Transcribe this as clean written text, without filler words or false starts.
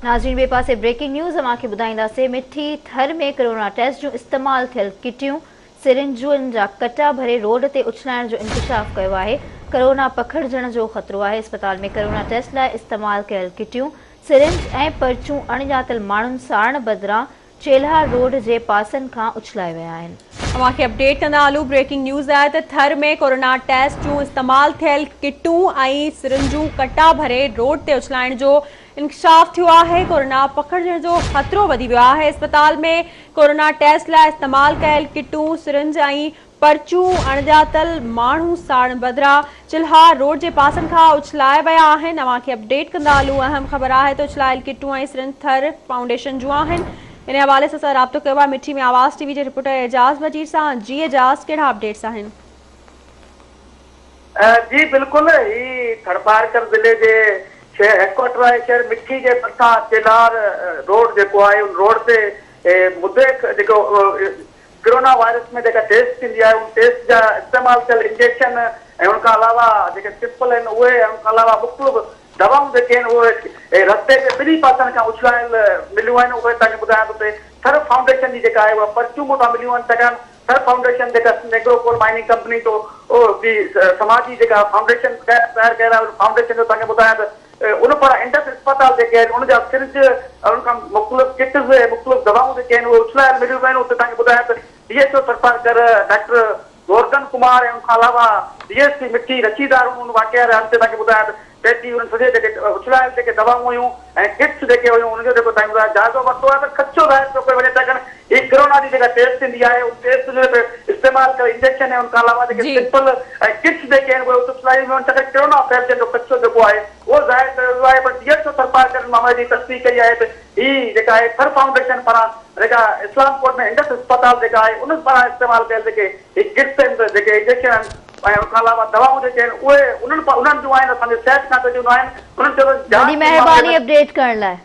नाज़रीन ॿिए पासे ब्रेकिंग न्यूज़ अव्हांखे ॿुधाईंदासीं। मिठी थर में कोरोना टेस्ट जूं इस्तेमाल थियल किटियूं सिरिंजुनि जा कटा भरे रोड ते उछलाइण जो इंकशाफ कयो आहे। कोरोना पखिड़जण जो ख़तरो आहे। अस्पताल में कोरोना टेस्ट लाइ इस्तेमाल कयल किटियूं सिरिंज ऐं पर्चूं अणॼातल माण्हुनि साण बदिरां चेल्हा रोड जे पासनि खां उछलाए विया आहिनि। अव्हांखे अपडेट कंदा हलूं। ब्रेकिंग न्यूज़ आहे त थर में कोरोना टेस्ट जूं इस्तेमाल थियल किटूं ऐं सिरिंजूं कटा भरे रोड ते उछलाइण जो इंकशाफ थियो आहे। कोरोना पखिड़जण जो ख़तरो वधी वियो आहे। अस्पताल में कोरोना टेस्ट लाइ इस्तेमाल कयल किटूं सिरिंज ऐं पर्चूं अणॼातल माण्हू साण बदिरां चिल्हा रोड जे पासनि खां उछलाए विया आहिनि। अव्हांखे अपडेट कंदा हलूं। अहम ख़बर आहे त उछलायल किटूं ऐं सिरिंज थर फाउंडेशन जूं आहिनि। इन हवाले से राब्तो कयो आहे मिठी में आवाज़ टीवी के रिपोर्टर एजाज वजीर सां। जी एजाज, कहिड़ा अपडेट्स आहिनि? जी बिल्कुल, ही थरपारकर जिले के हेडक्वार्टर आहे शहर मिठी के भरिसां चेलार रोड जेको आहे उन रोड ते मुद्दे जेको कोरोना वायरस में जेका टेस्ट थींदी आहे उन टेस्ट जा इस्तेमाल कयल इंजेक्शन ऐं उनखां अलावा जेके सिंपल आहिनि उहे ऐं उनखां अलावा मुख़्तलिफ़ दवाऊं जेके आहिनि उहे रस्ते ते ॿिन्ही पासनि खां उछलायल मिलियूं आहिनि। उहे तव्हांखे ॿुधायां थो पिए थर फाउंडेशन जी जेका आहे उहा पर्चूं मूंखां मिलियूं आहिनि। छाकाणि थर फाउंडेशन जेका नेग्रोकोल माइनिंग कंपनी तो समाजी जेका फाउंडेशन तयारु कयल आहे फाउंडेशन जो तव्हांखे ॿुधायां त उन पारां इंडस अस्पताल जेके आहिनि उनजा सिरिंज उनखां मुख़्तलिफ़ किट्स मुख़्तलिफ़ दवाऊं जेके आहिनि उहे उछलायल मिलियूं आहिनि। उते तव्हांखे ॿुधायां त DSO थरपारकर डॉक्टर गोवर्धन कुमार ऐं उनखां अलावा DSP मिठी रशीदार उन वाक़िया ते तव्हांखे ॿुधायां त पेटी उन सॼे जेके उछलायल जेके दवाऊं हुयूं ऐं किट्स जेके हुयूं उनजो जेको तव्हांखे ॿुधायां जाइज़ो वरितो आहे त ख़दशो ज़ाहिर थो करे वञे। छाकाणि ही कोरोना जी जेका टेस्ट थींदी आहे उन टेस्ट जो इस्तेमाल कयल इंजेक्शन ऐं उनखां अलावा जेके सिंपल ऐं किट्स जेके आहिनि उहे उछलाई में छाकाणि कोरोना फैलजण जो ख़दशो जेको आहे उहो ज़ाहिर करे वियो आहे। पर DSO थरपारकर मामले जी तस्दीक कई आहे त ही जेका आहे थर फाउंडेशन पारां जेका इस्लामकोट में इंडस अस्पताल जेका आहे उन पारां इस्तेमाल कयल जेके किट्स आहिनि जेके इंजेक्शन आहिनि ऐं उनखां अलावा दवाऊं जेके आहिनि उहे उन्हनि जूं आहिनि असांजे सिहत खाते जूं आहिनि। उन्हनि चयो वॾी महिरबानी अपडेट करण लाइ।